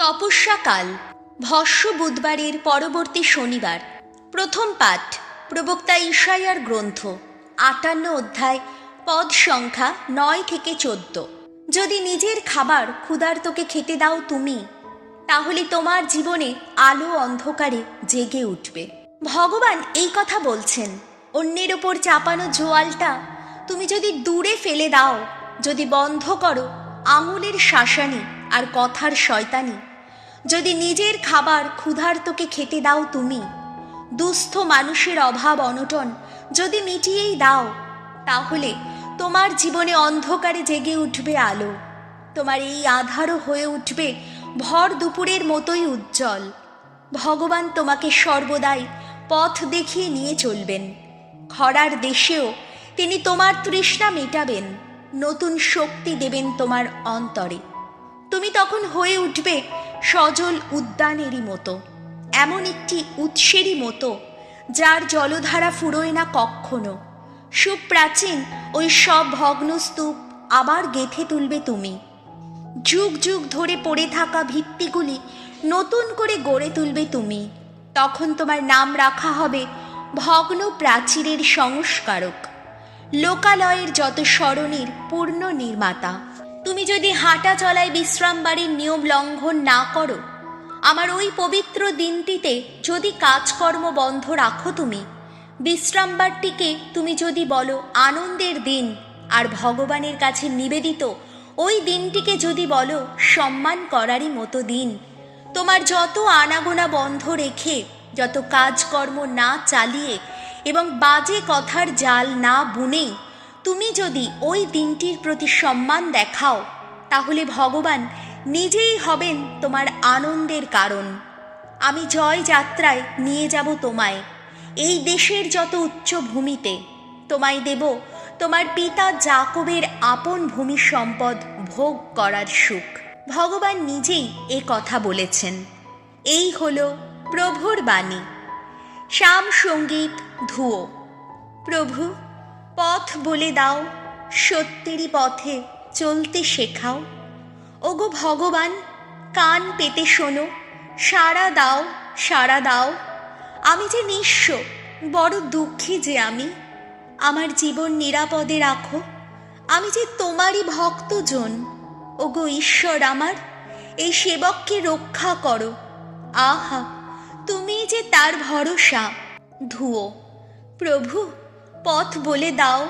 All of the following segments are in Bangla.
তপস্যাকাল, ভস্য বুধবারের পরবর্তী শনিবার। প্রথম পাঠ প্রবক্তা ঈশায়ার গ্রন্থ, ৫৮ অধ্যায়, পদ সংখ্যা ৯ থেকে ১৪। যদি নিজের খাবার ক্ষুধার্তকে খেতে দাও তুমি, তাহলে তোমার জীবনে আলো অন্ধকারে জেগে উঠবে। ভগবান এই কথা বলছেন। অন্যের ওপর চাপানো জোয়ালটা তুমি যদি দূরে ফেলে দাও, যদি বন্ধ করো আঙুলের শাসানি আর কথার শয়তানি, যদি নিজের খাবার ক্ষুধার্তকে খেতে দাও তুমি, দুস্থ মানুষের অভাব অনটন যদি মিটিয়েই দাও, তাহলে তোমার জীবনে অন্ধকারে জেগে উঠবে আলো। তোমার এই আধারও হয়ে উঠবে ভর দুপুরের মতোই উজ্জ্বল। ভগবান তোমাকে সর্বদাই পথ দেখিয়ে নিয়ে চলবেন। খরার দেশেও তিনি তোমার তৃষ্ণা মেটাবেন, নতুন শক্তি দেবেন তোমার অন্তরে। তুমি তখন হয়ে উঠবে সজল উদ্যানেরই মতো, এমন একটি উৎসেরই মতো যার জলধারা ফুরোয় না কক্ষনো। সুপ্রাচীন ওই সব ভগ্ন স্তূপ আবার গেঁথে তুলবে তুমি। যুগ যুগ ধরে পড়ে থাকা ভিত্তিগুলি নতুন করে গড়ে তুলবে তুমি। তখন তোমার নাম রাখা হবে ভগ্ন প্রাচীরের সংস্কারক, লোকালয়ের যত স্মরণের পূর্ণ নির্মাতা। তুমি যদি হাঁটা চলায় বিশ্রাম বাড়ির নিয়ম লঙ্ঘন না করো, আমার ওই পবিত্র দিনটিতে যদি কাজকর্ম বন্ধ রাখো তুমি, বিশ্রামবারটিকে তুমি যদি বলো আনন্দের দিন, আর ভগবানের কাছে নিবেদিত ওই দিনটিকে যদি বলো সম্মান করারই মতো দিন, তোমার যত আনাগোনা বন্ধ রেখে, যত কাজকর্ম না চালিয়ে এবং বাজে কথার জাল না বুনেই তুমি যদি ওই দিনটির প্রতি সম্মান দেখাও, তাহলে ভগবান নিজেই হবেন তোমার আনন্দের কারণ। আমি জয় যাত্রায় নিয়ে যাব তোমায়, এই দেশের যত উচ্চ ভূমিতে। তোমায় দেব তোমার পিতা যাকবের আপন ভূমি সম্পদ ভোগ করার সুখ। ভগবান নিজেই এ কথা বলেছেন। এই হলো প্রভুর বাণী। শ্যাম সঙ্গীত ধুয়ো। প্রভু, পথ বলে দাও, সত্যেরই পথে চলতে শেখাও। ওগো ভগবান, কান পেতে শোনো, সাড়া দাও, সাড়া দাও। আমি যে নিঃস্ব, বড় দুঃখী যে আমি। আমার জীবন নিরাপদে রাখো, আমি যে তোমারই ভক্তজন। ওগো ঈশ্বর আমার, এই সেবককে রক্ষা করো। আহা, তুমি যে তার ভরসা। ধুয়ো। প্রভু, পথ বলে দাও,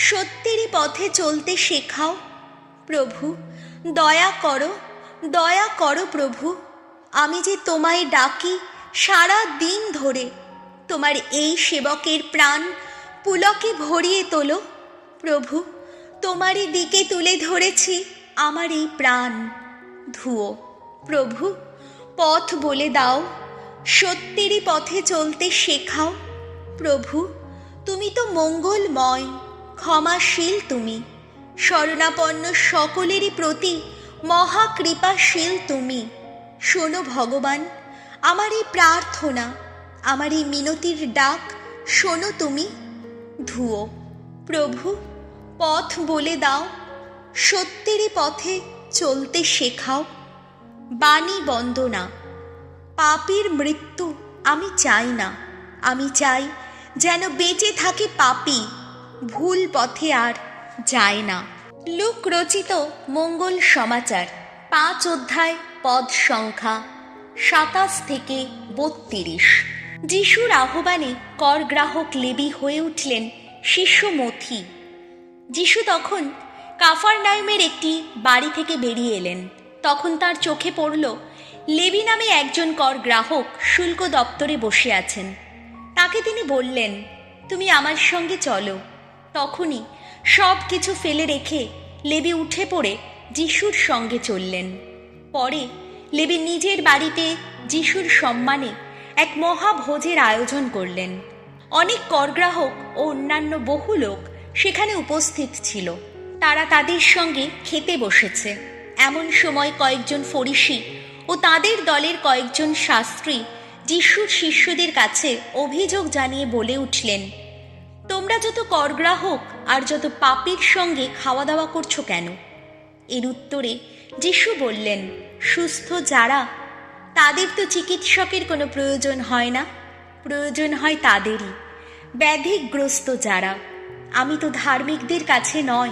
সত্যেরই পথে চলতে শেখাও। প্রভু, দয়া করো, দয়া করো প্রভু। আমি যে তোমায় ডাকি সারা দিন ধরে, তোমার এই সেবকের প্রাণ পুলকে ভরিয়ে তোলো। প্রভু, তোমারই দিকে তুলে ধরেছি আমার এই প্রাণ। ধুয়ো। প্রভু, পথ বলে দাও, সত্যেরই পথে চলতে শেখাও। প্রভু, তুমি তো মঙ্গলময়, ক্ষমাশীল তুমি, শরণাপন্ন সকলেরই প্রতি মহাকৃপাশীল তুমি। শোনো ভগবান আমার এই প্রার্থনা, আমার এই মিনতির ডাক শোনো তুমি। ধুয়ো। প্রভু, পথ বলে দাও, সত্যেরই পথে চলতে শেখাও। বাণী বন্দনা। পাপীর মৃত্যু আমি চাই না, আমি চাই যেন বেঁচে থাকে পাপী, ভুল পথে আর যায় না। লুক রচিত মঙ্গল সমাচার, ৫ অধ্যায়, পদ সংখ্যা ২৭ থেকে ৩২। যিশুর আহ্বানে করগ্রাহক লেবি হয়ে উঠলেন শিষ্য মথি। যিশু তখন কাফারনাউমের একটি বাড়ি থেকে বেরিয়ে এলেন। তখন তার চোখে পড়ল লেবি নামে একজন করগ্রাহক শুল্ক দপ্তরে বসে আছেন। তাকে তিনি বললেন, তুমি আমার সঙ্গে চলো। তখনই সব কিছু ফেলে রেখে লেবি উঠে পড়ে যিশুর সঙ্গে চললেন। পরে লেবি নিজের বাড়িতে যিশুর সম্মানে এক মহাভোজের আয়োজন করলেন। অনেক করগ্রাহক ও অন্যান্য বহু লোক সেখানে উপস্থিত ছিল। তারা তাদের সঙ্গে খেতে বসেছে। এমন সময় কয়েকজন ফরিসি ও তাদের দলের কয়েকজন শাস্ত্রী যিশুর শিষ্যদের কাছে অভিযোগ জানিয়ে বলে উঠলেন, তোমরা যত করগ্রাহক আর যত পাপীর সঙ্গে খাওয়া দাওয়া করছো কেন? এর উত্তরে যিশু বললেন, সুস্থ যারা, তাদের তো চিকিৎসকের কোনো প্রয়োজন হয় না, প্রয়োজন হয় তাদেরই, ব্যাধিগ্রস্ত যারা। আমি তো ধার্মিকদের কাছে নয়,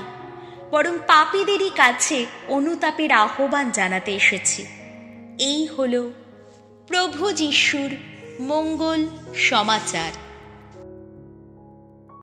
বরং পাপীদেরই কাছে অনুতাপের আহ্বান জানাতে এসেছি। এই হলো প্রভু যিশুর মঙ্গল সমাচার।